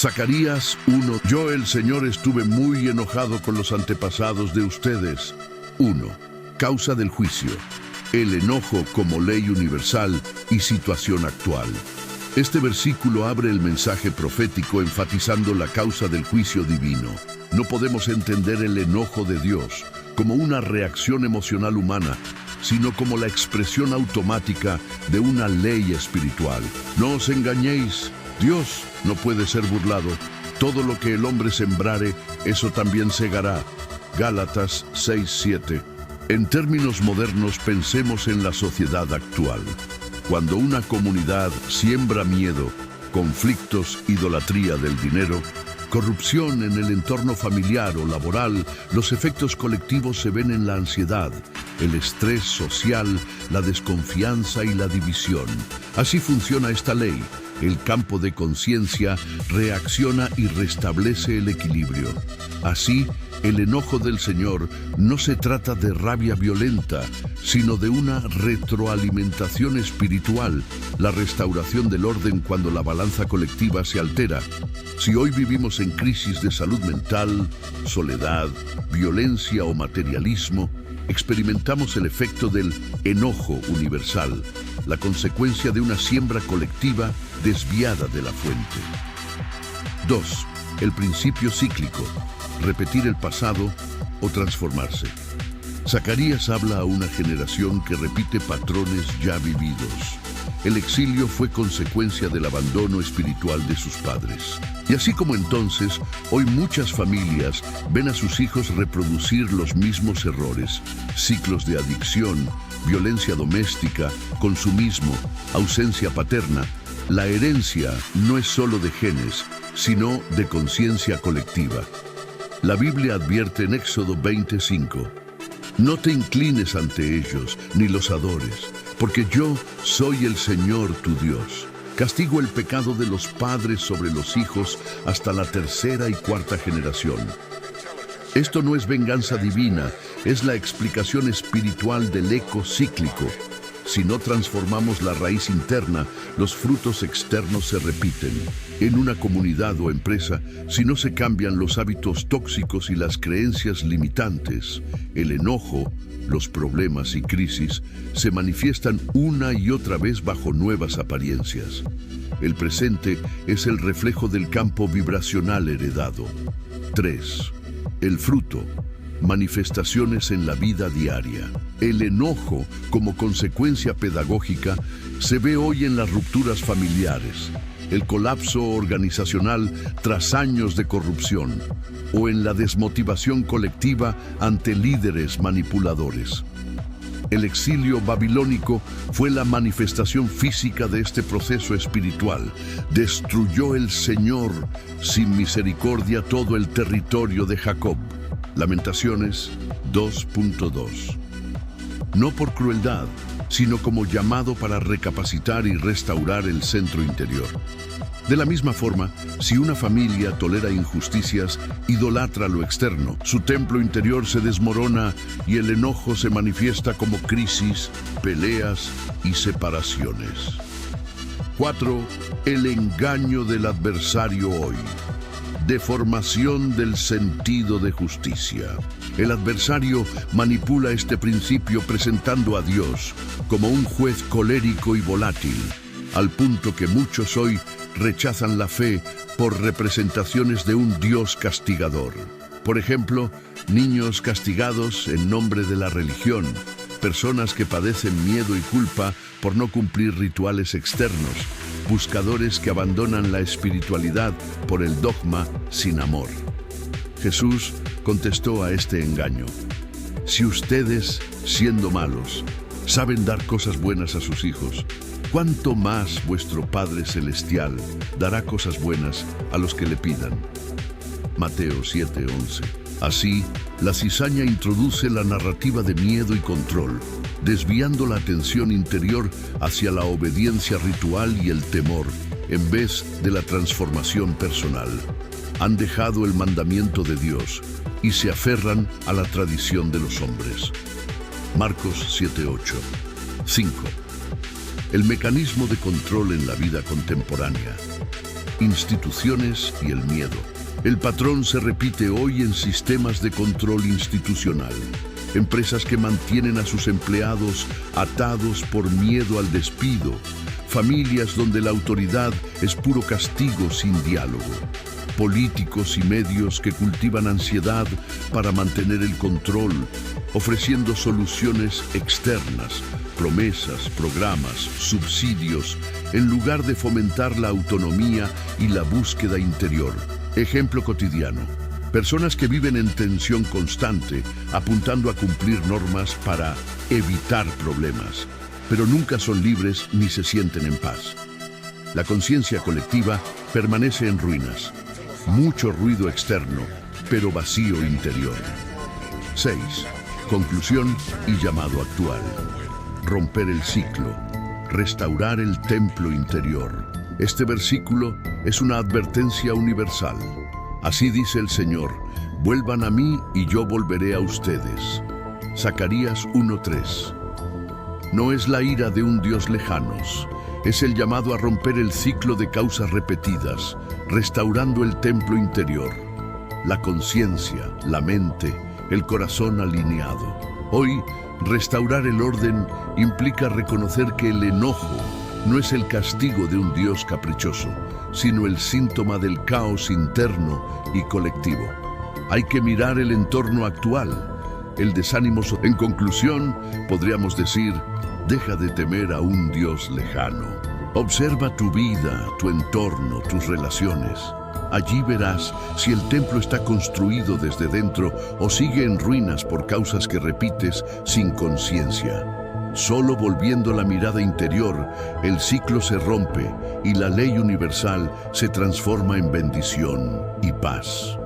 Zacarías 1. Yo, el Señor, estuve muy enojado con los antepasados de ustedes. 1. Causa del juicio. El enojo como ley universal y situación actual. Este versículo abre el mensaje profético enfatizando la causa del juicio divino. No podemos entender el enojo de Dios como una reacción emocional humana, sino como la expresión automática de una ley espiritual. No os engañéis, Dios no puede ser burlado. Todo lo que el hombre sembrare, eso también segará. Gálatas 6:7. En términos modernos, pensemos en la sociedad actual. Cuando una comunidad siembra miedo, conflictos, idolatría del dinero, corrupción en el entorno familiar o laboral, los efectos colectivos se ven en la ansiedad, el estrés social, la desconfianza y la división. Así funciona esta ley. El campo de conciencia reacciona y restablece el equilibrio. Así, el enojo del Señor no se trata de rabia violenta, sino de una retroalimentación espiritual, la restauración del orden cuando la balanza colectiva se altera. Si hoy vivimos en crisis de salud mental, soledad, violencia o materialismo, experimentamos el efecto del enojo universal, la consecuencia de una siembra colectiva desviada de la fuente. 2. El principio cíclico. Repetir el pasado o transformarse. Zacarías habla a una generación que repite patrones ya vividos. El exilio fue consecuencia del abandono espiritual de sus padres. Y así como entonces, hoy muchas familias ven a sus hijos reproducir los mismos errores, ciclos de adicción, violencia doméstica, consumismo, ausencia paterna. La herencia no es solo de genes, sino de conciencia colectiva. La Biblia advierte en Éxodo 20:5, no te inclines ante ellos, ni los adores, porque yo soy el Señor tu Dios. Castigo el pecado de los padres sobre los hijos hasta la tercera y cuarta generación. Esto no es venganza divina, es la explicación espiritual del eco cíclico. Si no transformamos la raíz interna, los frutos externos se repiten. En una comunidad o empresa, si no se cambian los hábitos tóxicos y las creencias limitantes, el enojo, los problemas y crisis se manifiestan una y otra vez bajo nuevas apariencias. El presente es el reflejo del campo vibracional heredado. 3. El fruto. Manifestaciones en la vida diaria. El enojo, como consecuencia pedagógica, se ve hoy en las rupturas familiares, el colapso organizacional tras años de corrupción, o en la desmotivación colectiva ante líderes manipuladores. El exilio babilónico fue la manifestación física de este proceso espiritual. Destruyó el Señor sin misericordia todo el territorio de Jacob. Lamentaciones 2.2. No por crueldad, sino como llamado para recapacitar y restaurar el centro interior. De la misma forma, si una familia tolera injusticias, idolatra lo externo, su templo interior se desmorona y el enojo se manifiesta como crisis, peleas y separaciones. 4. El engaño del adversario hoy. Deformación del sentido de justicia. El adversario manipula este principio presentando a Dios como un juez colérico y volátil, al punto que muchos hoy rechazan la fe por representaciones de un Dios castigador. Por ejemplo, niños castigados en nombre de la religión, personas que padecen miedo y culpa por no cumplir rituales externos, buscadores que abandonan la espiritualidad por el dogma sin amor. Jesús contestó a este engaño: si ustedes, siendo malos, saben dar cosas buenas a sus hijos, ¿cuánto más vuestro Padre Celestial dará cosas buenas a los que le pidan? Mateo 7:11. Así, la cizaña introduce la narrativa de miedo y control, desviando la atención interior hacia la obediencia ritual y el temor, en vez de la transformación personal. Han dejado el mandamiento de Dios y se aferran a la tradición de los hombres. Marcos 7:8. 5. El mecanismo de control en la vida contemporánea. instituciones y el miedo. El patrón se repite hoy en sistemas de control institucional. Empresas que mantienen a sus empleados atados por miedo al despido. Familias donde la autoridad es puro castigo sin diálogo. Políticos y medios que cultivan ansiedad para mantener el control, ofreciendo soluciones externas, promesas, programas, subsidios, en lugar de fomentar la autonomía y la búsqueda interior. Ejemplo cotidiano. Personas que viven en tensión constante, apuntando a cumplir normas para evitar problemas, pero nunca son libres ni se sienten en paz. La conciencia colectiva permanece en ruinas. Mucho ruido externo, pero vacío interior. 6. Conclusión y llamado actual. Romper el ciclo. Restaurar el templo interior. Este versículo es una advertencia universal. Así dice el Señor: vuelvan a mí y yo volveré a ustedes. Zacarías 1:3. No es la ira de un Dios lejanos, es el llamado a romper el ciclo de causas repetidas, restaurando el templo interior, la conciencia, la mente, el corazón alineado. Hoy, restaurar el orden implica reconocer que el enojo no es el castigo de un Dios caprichoso, sino el síntoma del caos interno y colectivo. Hay que mirar el entorno actual, el desánimo. En conclusión, podríamos decir: deja de temer a un Dios lejano. Observa tu vida, tu entorno, tus relaciones. Allí verás si el templo está construido desde dentro o sigue en ruinas por causas que repites sin conciencia. Solo volviendo la mirada interior, el ciclo se rompe y la ley universal se transforma en bendición y paz.